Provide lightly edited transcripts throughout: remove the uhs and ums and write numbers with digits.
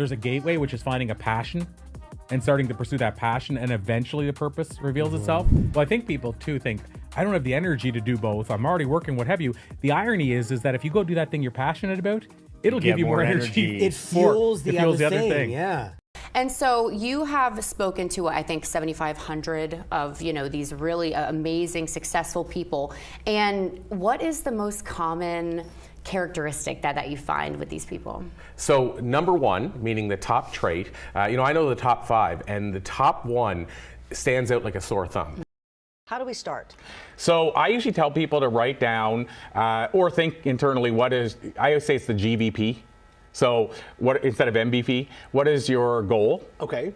there's a gateway, which is finding a passion and starting to pursue that passion, and eventually the purpose reveals itself. Well, I think people too think, I don't have the energy to do both. I'm already working, what have you. The irony is that if you go do that thing you're passionate about, it'll give you more energy. It fuels the other thing. Yeah. And so you have spoken to, I think, 7,500 of, these really amazing, successful people. And what is the most common characteristic that you find with these people? So number one, meaning the top trait, I know the top 5, and the top one stands out like a sore thumb. How do we start? So I usually tell people to write down or think internally I always say it's the GVP. So what, instead of MVP, what is your goal? Okay.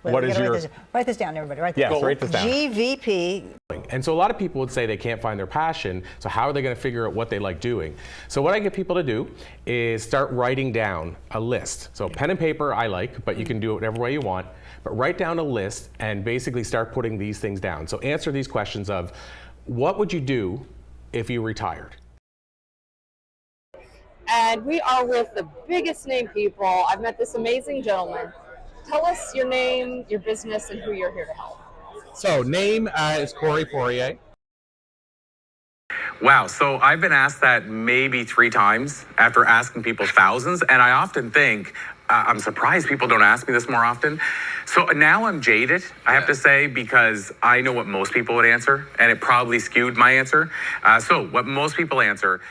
What is your... Write this down, everybody. Write this down. Yes, write this down. GVP. And so a lot of people would say they can't find their passion, so how are they going to figure out what they like doing? So what I get people to do is start writing down a list. So pen and paper I like, but you can do it whatever way you want. But write down a list and basically start putting these things down. So answer these questions of, what would you do if you retired? And we are with the biggest name people. I've met this amazing gentleman. Tell us your name, your business, and who you're here to help. So name is Poirier. Wow, so I've been asked that maybe 3 times after asking people thousands, and I often think, I'm surprised people don't ask me this more often. So now I'm jaded, I have to say, because I know what most people would answer, and it probably skewed my answer. So what most people answer.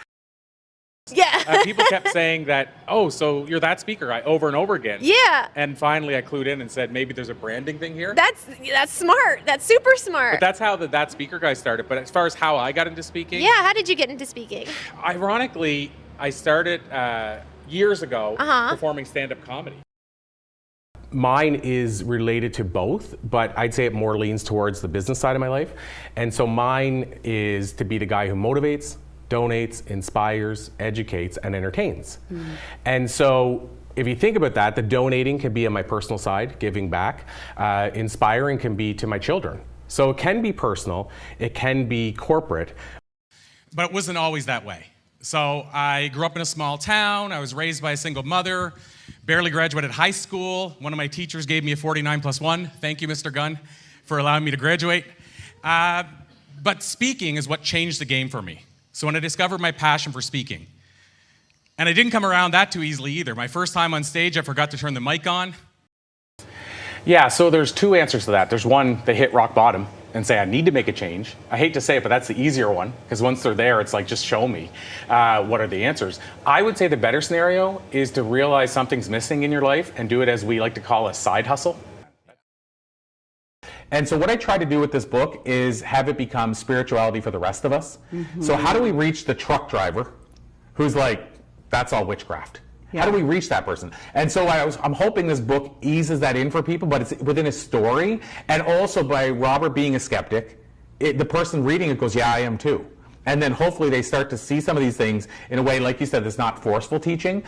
Yeah. People kept saying that, oh, so you're that speaker guy, over and over again. Yeah. And finally I clued in and said, maybe there's a branding thing here. That's smart. That's super smart. But that's how that speaker guy started. But as far as how I got into speaking. Yeah, how did you get into speaking? Ironically, I started years ago performing stand-up comedy. Mine is related to both, but I'd say it more leans towards the business side of my life. And so mine is to be the guy who motivates, donates, inspires, educates, and entertains. And so if you think about that, the donating can be on my personal side, giving back. Inspiring can be to my children. So it can be personal, it can be corporate. But it wasn't always that way. So I grew up in a small town, I was raised by a single mother, barely graduated high school. One of my teachers gave me a 49+1. Thank you, Mr. Gunn, for allowing me to graduate. But speaking is what changed the game for me. So when I discovered my passion for speaking, and I didn't come around that too easily either. My first time on stage, I forgot to turn the mic on. Yeah, so there's 2 answers to that. There's one, they hit rock bottom and say, I need to make a change. I hate to say it, but that's the easier one, because once they're there, it's like, just show me what are the answers. I would say the better scenario is to realize something's missing in your life and do it as we like to call a side hustle. And so what I try to do with this book is have it become spirituality for the rest of us. So how do we reach the truck driver who's like, that's all witchcraft? How do we reach that person? And so I'm hoping this book eases that in for people, but it's within a story. And also by Robert being a skeptic, the person reading it goes, yeah, I am too. And then hopefully they start to see some of these things in a way, like you said, that's not forceful teaching.